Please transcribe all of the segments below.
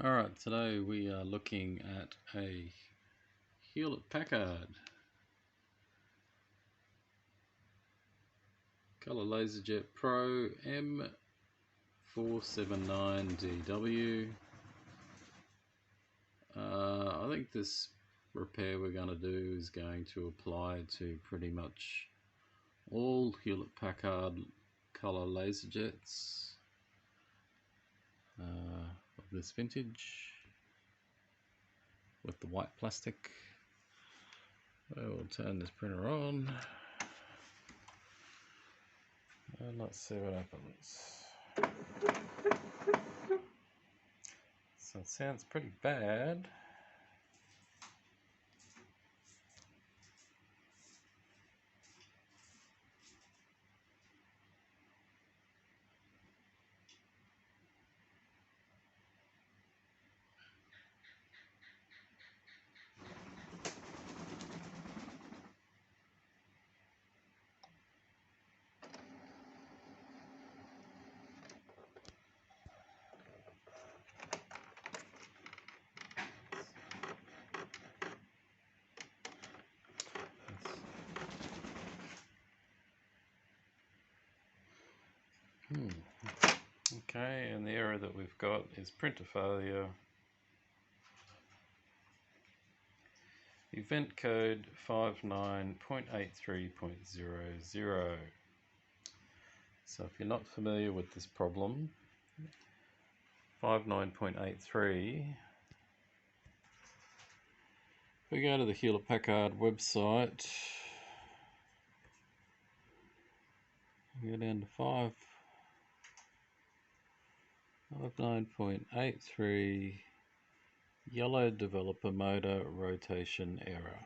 Alright, today we are looking at a Hewlett-Packard Color Laserjet Pro M479dw. I think this repair we're going to do is going to apply to pretty much all Hewlett-Packard Color Laserjets of this vintage with the white plastic. We'll turn this printer on and let's see what happens. So it sounds pretty bad. Okay, and the error that we've got is printer failure. Event code 59.83.00. So if you're not familiar with this problem, 59.83, we go to the Hewlett-Packard website, we go down to 59.83 yellow developer motor rotation error.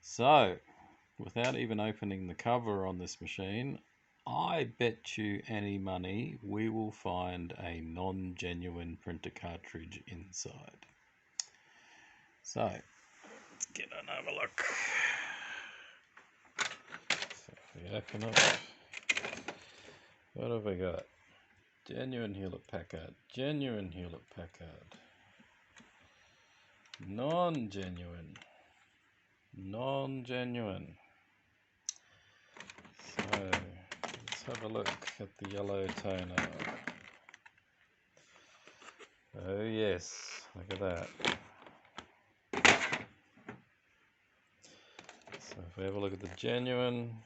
So, without even opening the cover on this machine, I bet you any money we will find a non-genuine printer cartridge inside. So, let's get another look. So if we open up, what have we got? Genuine Hewlett-Packard, genuine Hewlett-Packard, non-genuine, non-genuine. So let's have a look at the yellow toner. Oh yes, look at that. So if we have a look at the genuine,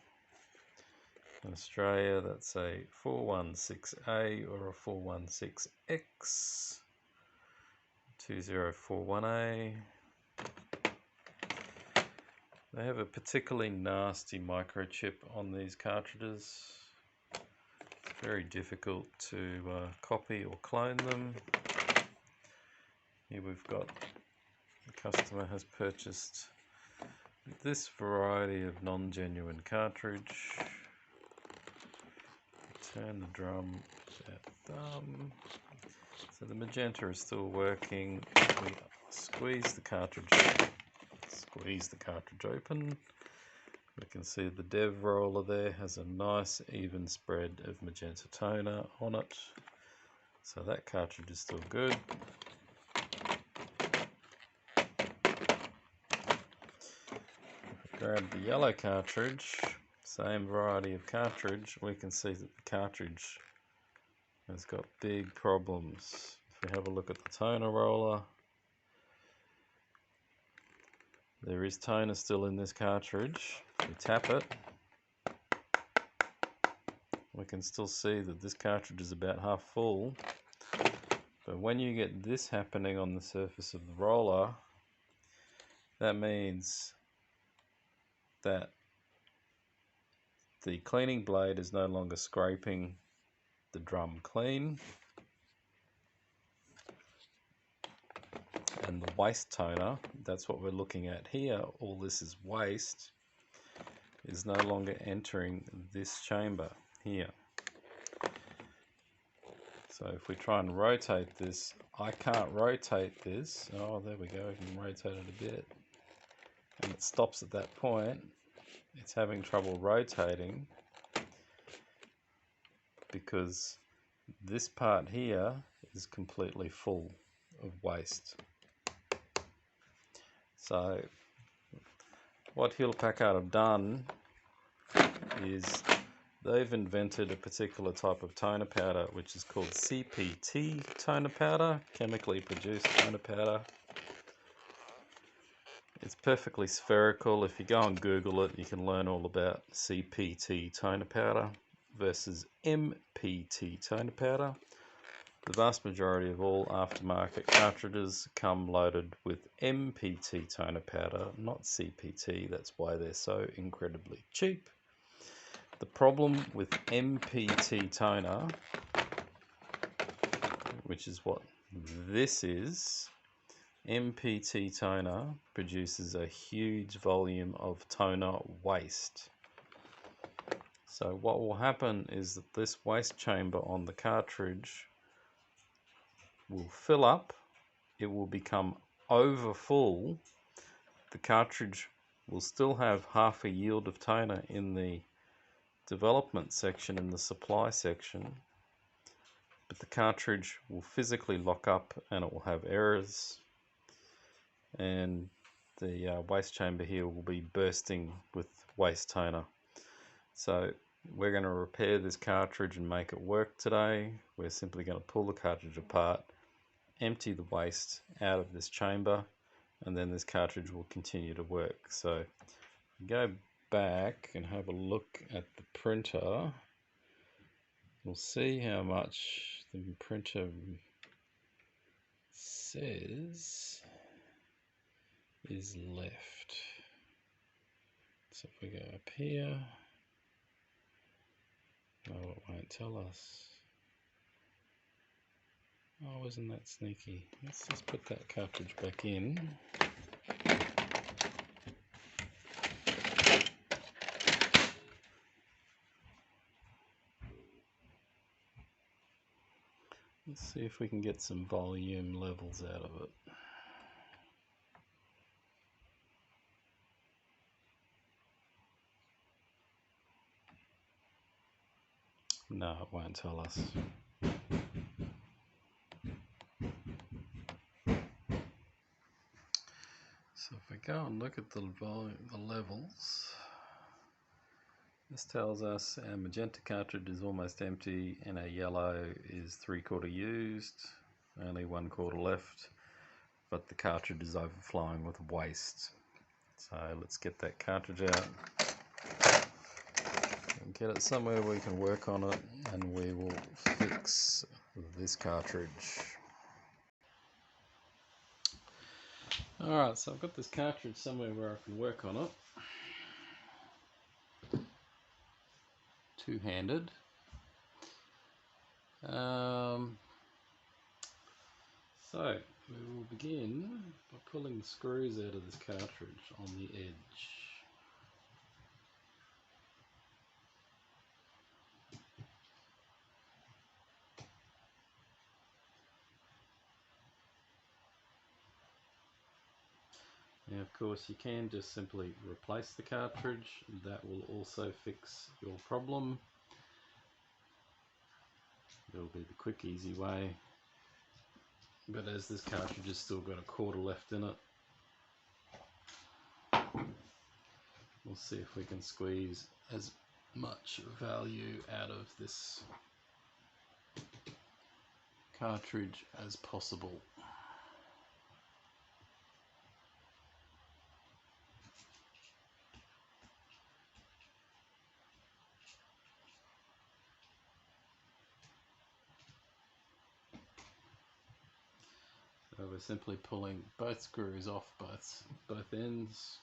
in Australia, that's a 416A or a 416X, 2041A. They have a particularly nasty microchip on these cartridges. It's very difficult to copy or clone them. Here we've got, the customer has purchased this variety of non-genuine cartridge. Turn the drum with that thumb. So the magenta is still working. We squeeze the cartridge open. We can see the dev roller there has a nice even spread of magenta toner on it. So that cartridge is still good. Grab the yellow cartridge, same variety of cartridge, we can see that the cartridge has got big problems. If we have a look at the toner roller, there is toner still in this cartridge. We tap it, we can still see that this cartridge is about half full. But when you get this happening on the surface of the roller, that means that the cleaning blade is no longer scraping the drum clean, and the waste toner, that's what we're looking at here, all this is waste, is no longer entering this chamber here. So if we try and rotate this, I can't rotate this. Oh, there we go, we can rotate it a bit. And it stops at that point. It's having trouble rotating because this part here is completely full of waste. So what Hewlett-Packard have done is they've invented a particular type of toner powder which is called CPT toner powder, chemically produced toner powder. It's perfectly spherical. If you go and Google it, you can learn all about CPT toner powder versus MPT toner powder. The vast majority of all aftermarket cartridges come loaded with MPT toner powder, not CPT. That's why they're so incredibly cheap. The problem with MPT toner, which is what this is, MPT toner produces a huge volume of toner waste. So what will happen is that this waste chamber on the cartridge will fill up, it will become over full. The cartridge will still have half a yield of toner in the development section, in the supply section, but the cartridge will physically lock up and it will have errors, and the waste chamber here will be bursting with waste toner. So we're going to repair this cartridge and make it work today. We're simply going to pull the cartridge apart, empty the waste out of this chamber, and then this cartridge will continue to work. So go back and have a look at the printer. We'll see how much the printer says is left. So if we go up here, oh, it won't tell us. Oh, isn't that sneaky? Let's just put that cartridge back in. Let's see if we can get some volume levels out of it. No, it won't tell us. So if we go and look at the levels, this tells us our magenta cartridge is almost empty and our yellow is 3/4 used, only 1/4 left, but the cartridge is overflowing with waste. So let's get that cartridge out and get it somewhere we can work on it, and we will fix this cartridge. Alright, so I've got this cartridge somewhere where I can work on it. Two-handed. So we will begin by pulling the screws out of this cartridge on the edge. Now of course you can just simply replace the cartridge, that will also fix your problem. It'll be the quick easy way, but as this cartridge has still got 1/4 left in it, we'll see if we can squeeze as much value out of this cartridge as possible. So we're simply pulling both screws off both ends.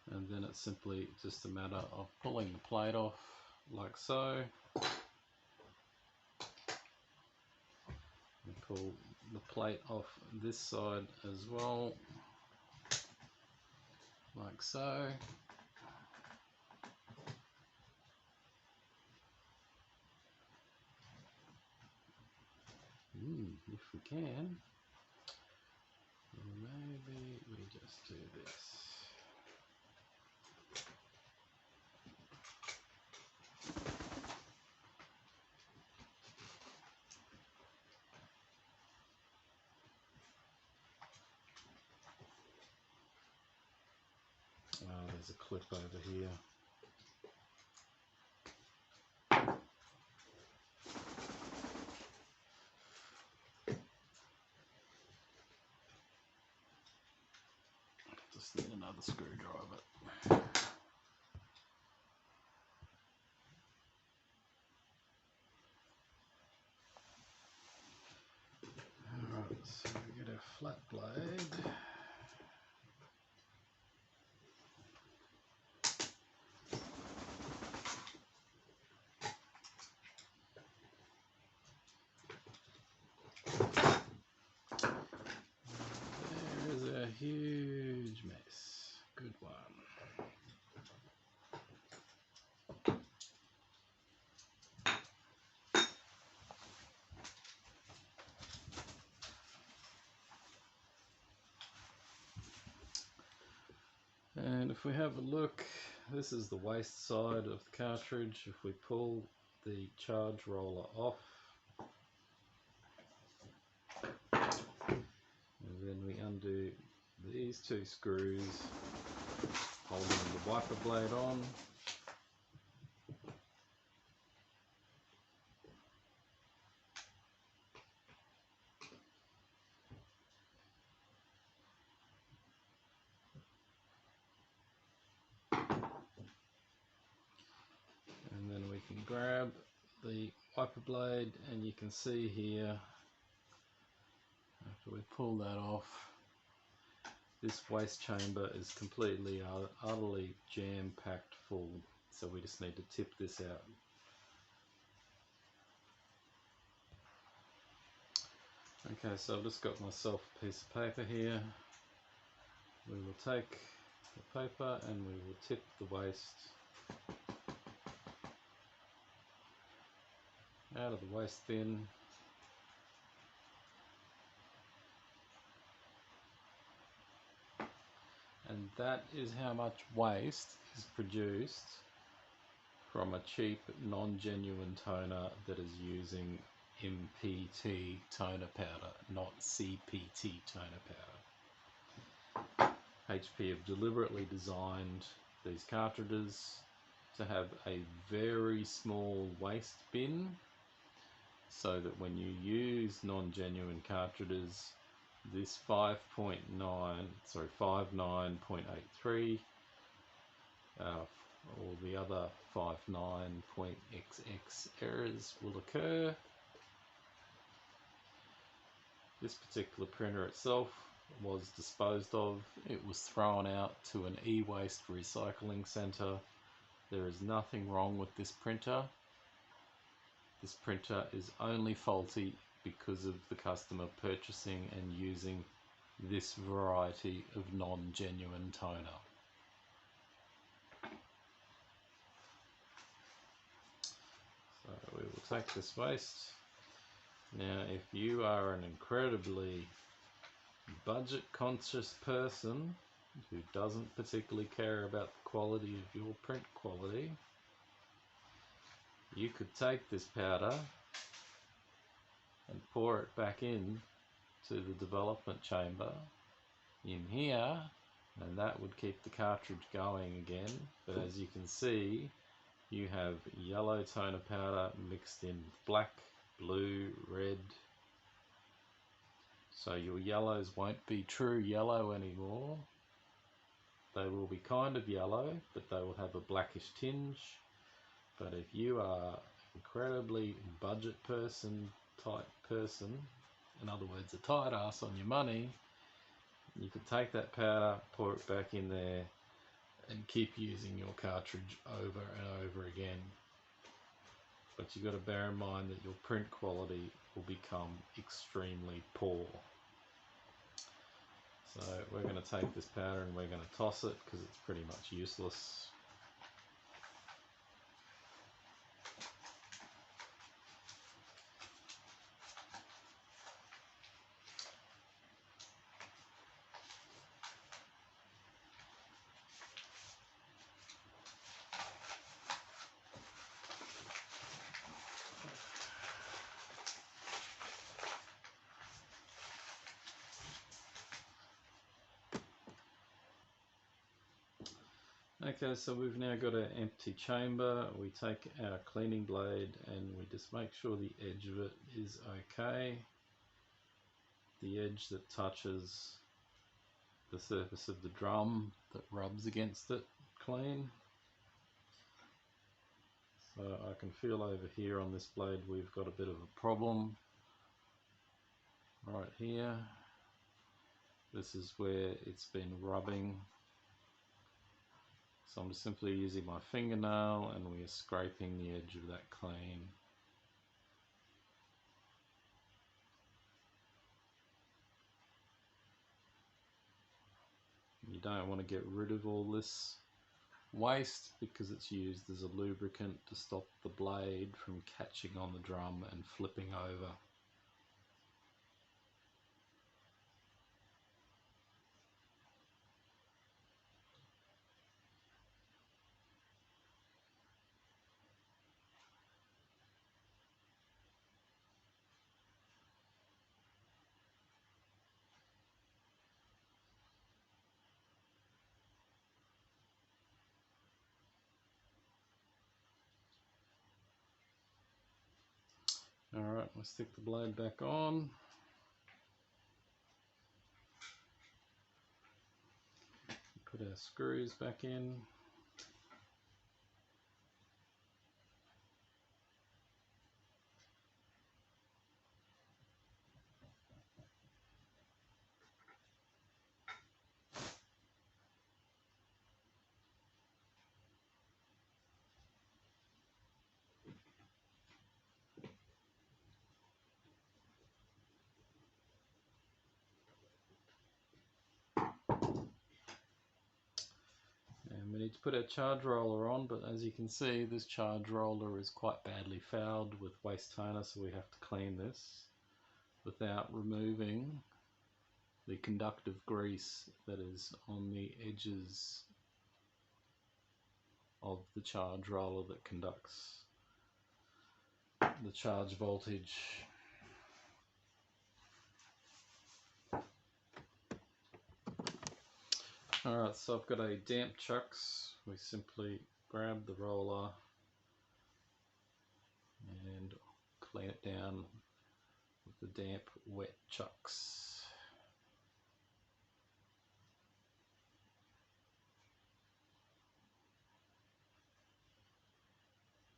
And then it's simply just a matter of pulling the plate off like so. And pull the plate off this side as well, like so. If we can, maybe we just do this. Oh, there's a clip over here. Just need another screwdriver. Alright, so we get our flat blade. There's a huge mess. Good one. And if we have a look, this is the waste side of the cartridge. If we pull the charge roller off, and then we undo these two screws holding the wiper blade on, and then we can grab the wiper blade, and you can see here, after we pull that off, this waste chamber is completely, utterly jam-packed full, so we just need to tip this out. Okay, so I've just got myself a piece of paper here. We will take the paper and we will tip the waste out of the waste bin. And that is how much waste is produced from a cheap, non-genuine toner that is using MPT toner powder, not CPT toner powder. HP have deliberately designed these cartridges to have a very small waste bin, so that when you use non-genuine cartridges, this 59.83 or the other 59.XX errors will occur. This particular printer itself was disposed of. It was thrown out to an e-waste recycling centre. There is nothing wrong with this printer. This printer is only faulty because of the customer purchasing and using this variety of non-genuine toner. So we will take this waste. Now, if you are an incredibly budget conscious person who doesn't particularly care about the quality of your print quality, you could take this powder and pour it back in to the development chamber in here, and that would keep the cartridge going again. But as you can see, you have yellow toner powder mixed in with black, blue, red. So your yellows won't be true yellow anymore. They will be kind of yellow, but they will have a blackish tinge. But if you are an incredibly budget type person, in other words, a tight ass on your money, you could take that powder, pour it back in there, and keep using your cartridge over and over again. But you've got to bear in mind that your print quality will become extremely poor. So we're going to take this powder and we're going to toss it because it's pretty much useless. Okay, so we've now got an empty chamber. We take our cleaning blade and we just make sure the edge of it is okay. The edge that touches the surface of the drum that rubs against it clean. So I can feel over here on this blade we've got a bit of a problem right here. This is where it's been rubbing. So I'm just simply using my fingernail and we are scraping the edge of that clean. You don't want to get rid of all this waste because it's used as a lubricant to stop the blade from catching on the drum and flipping over. Alright, we'll stick the blade back on. Put our screws back in. And we need to put our charge roller on, but as you can see this charge roller is quite badly fouled with waste toner, so we have to clean this without removing the conductive grease that is on the edges of the charge roller that conducts the charge voltage. Alright, so I've got a damp chucks. We simply grab the roller and clean it down with the damp wet chucks.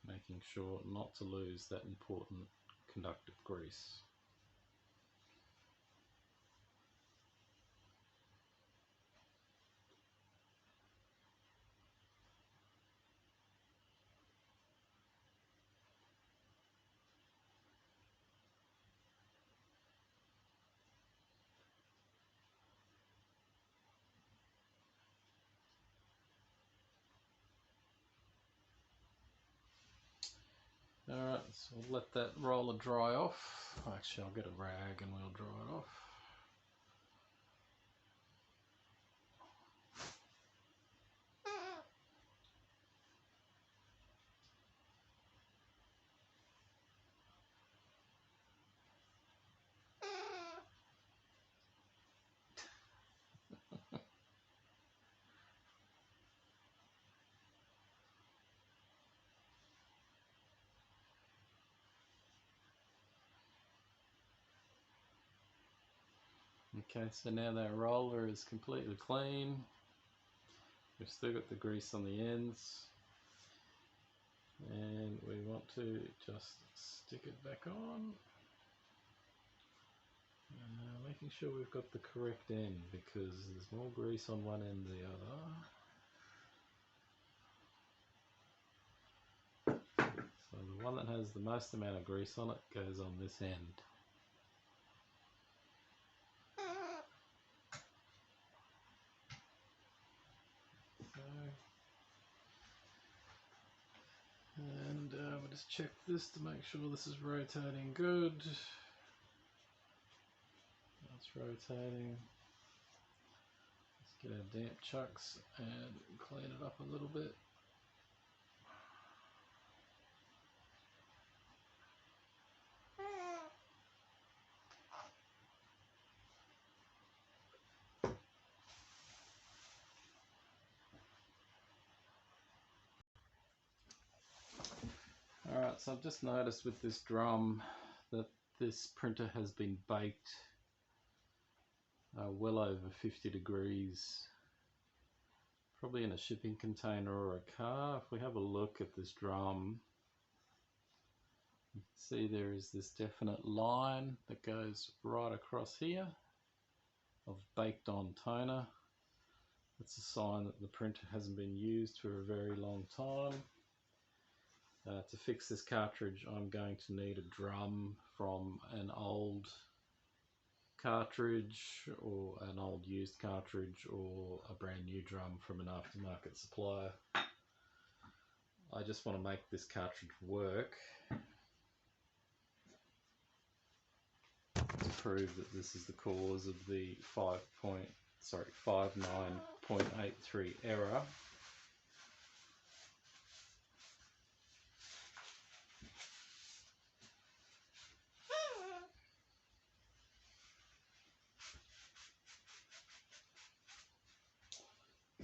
Making sure not to lose that important conductive grease. Alright, so we'll let that roller dry off. Actually, I'll get a rag and we'll dry it off. Okay, so now that roller is completely clean. We've still got the grease on the ends. And we want to just stick it back on. Making sure we've got the correct end because there's more grease on one end than the other. So the one that has the most amount of grease on it goes on this end. And we'll just check this to make sure this is rotating good. That's rotating. Let's get our damp chucks and clean it up a little bit. Alright, so I've just noticed with this drum that this printer has been baked well over 50 degrees, probably in a shipping container or a car. If we have a look at this drum, you can see there is this definite line that goes right across here of baked on toner. That's a sign that the printer hasn't been used for a very long time. To fix this cartridge, I'm going to need a drum from an old cartridge or an old used cartridge, or a brand new drum from an aftermarket supplier. I just want to make this cartridge work to prove that this is the cause of the 59.83 error.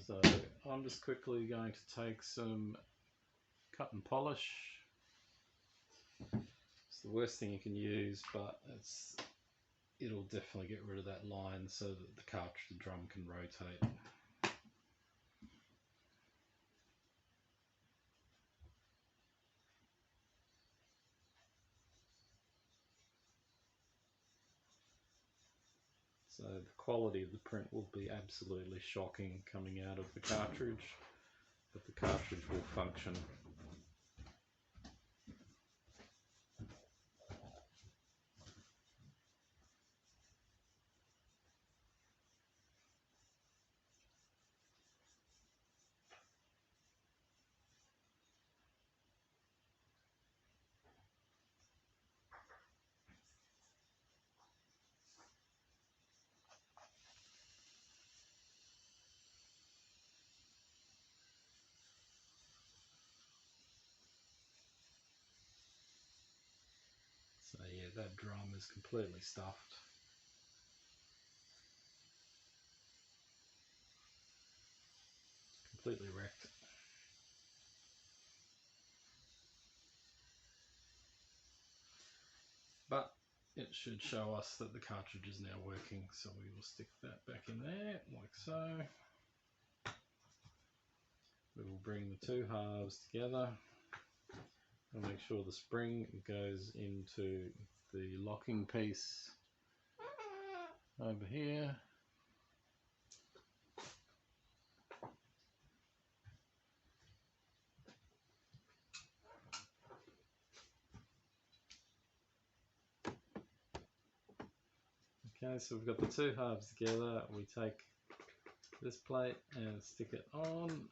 So I'm just quickly going to take some cut and polish. It's the worst thing you can use, but it'll definitely get rid of that line so that the cartridge, the drum, can rotate. So the quality of the print will be absolutely shocking coming out of the cartridge, but the cartridge will function. So yeah, that drum is completely stuffed. Completely wrecked. But it should show us that the cartridge is now working, so we will stick that back in there, like so. We will bring the two halves together and make sure the spring goes into the locking piece over here. Okay, so we've got the two halves together. We take this plate and stick it on.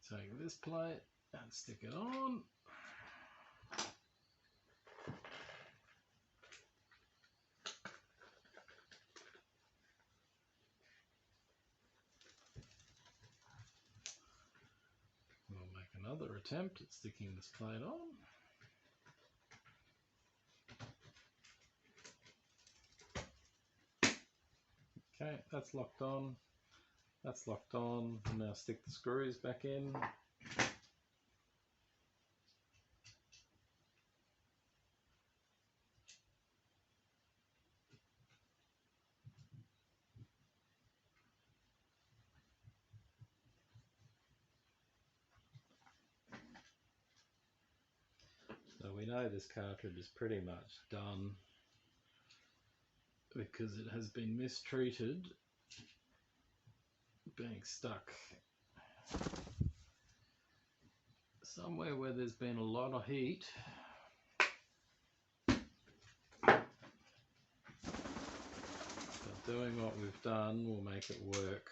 Take this plate and stick it on. We'll make another attempt at sticking this plate on. Okay, that's locked on. That's locked on. We'll now stick the screws back in. So we know this cartridge is pretty much done because it has been mistreated, being stuck somewhere where there's been a lot of heat. But doing what we've done will make it work.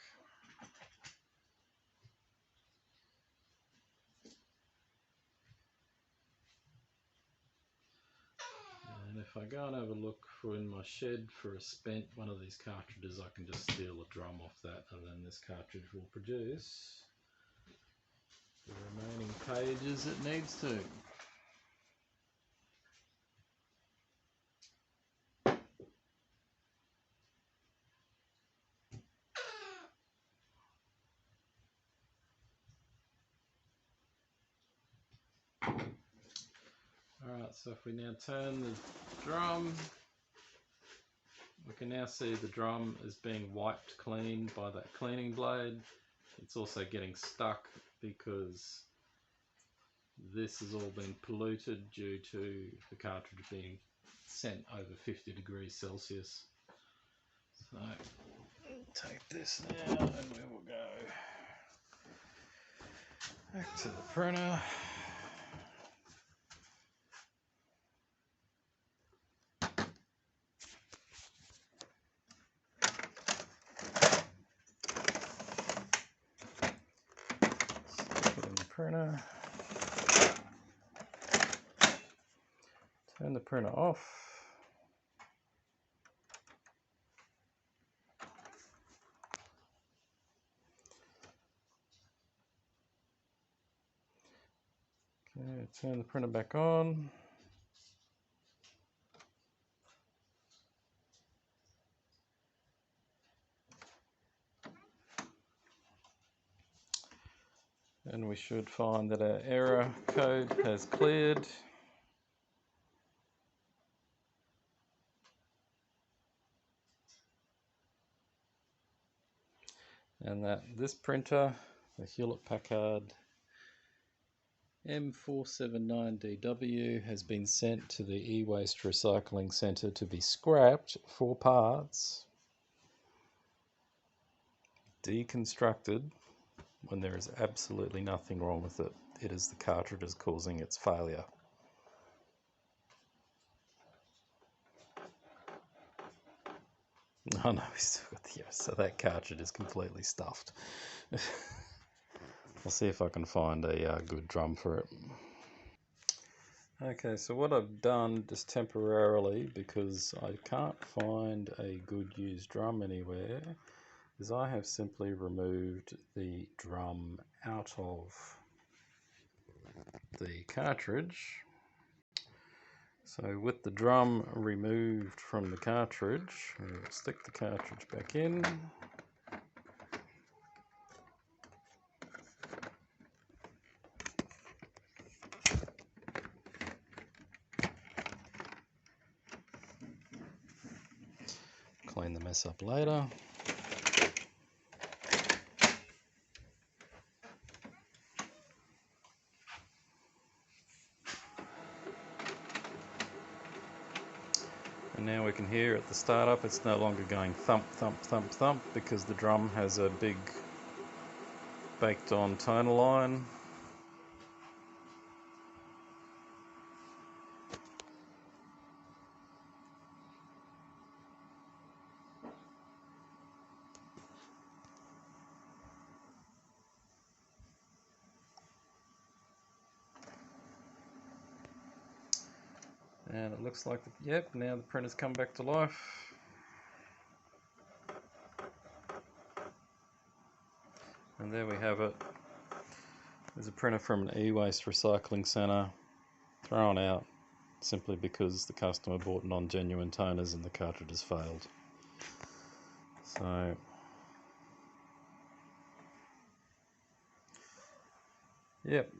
And if if I go and have a look in my shed for a spent one of these cartridges, I can just steal a drum off that, and then this cartridge will produce the remaining pages it needs to. Alright, so if we now turn the drum, we can now see the drum is being wiped clean by that cleaning blade. It's also getting stuck because this has all been polluted due to the cartridge being sent over 50 degrees Celsius. So take this now and we will go back to the printer. Stick it in the printer. Turn the printer off. Okay, turn the printer back on. And we should find that our error code has cleared. And that this printer, the Hewlett-Packard M479dw, has been sent to the e-waste recycling centre to be scrapped for parts, deconstructed, when there is absolutely nothing wrong with it. It is the cartridges causing its failure. Oh no, we still got the, so that cartridge is completely stuffed. I'll see if I can find a good drum for it. Okay, so what I've done just temporarily, because I can't find a good used drum anywhere, is I have simply removed the drum out of the cartridge. So with the drum removed from the cartridge, we'll stick the cartridge back in. Clean the mess up later. And now we can hear at the startup it's no longer going thump, thump, thump, thump, because the drum has a big baked on toner line. And it looks like, yep, now the printer's come back to life. And there we have it. There's a printer from an e-waste recycling centre thrown out simply because the customer bought non-genuine toners and the cartridge has failed. So yep.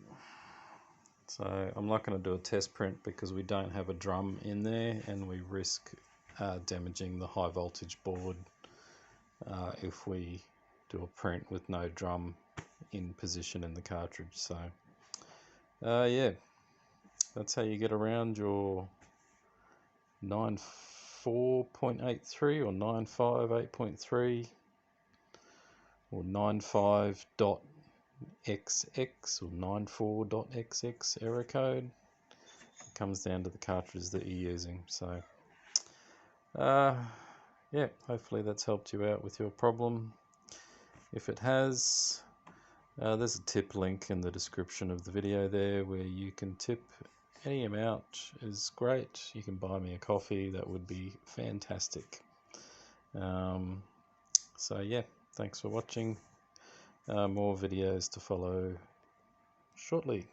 So I'm not going to do a test print because we don't have a drum in there, and we risk damaging the high voltage board if we do a print with no drum in position in the cartridge. So yeah, that's how you get around your 94.83 or 958.3 or 95.XX or 94.XX error code. It comes down to the cartridge that you're using. So yeah, hopefully that's helped you out with your problem. If it has, there's a tip link in the description of the video there where you can tip any amount is great. You can buy me a coffee, that would be fantastic. So yeah, thanks for watching. More videos to follow shortly.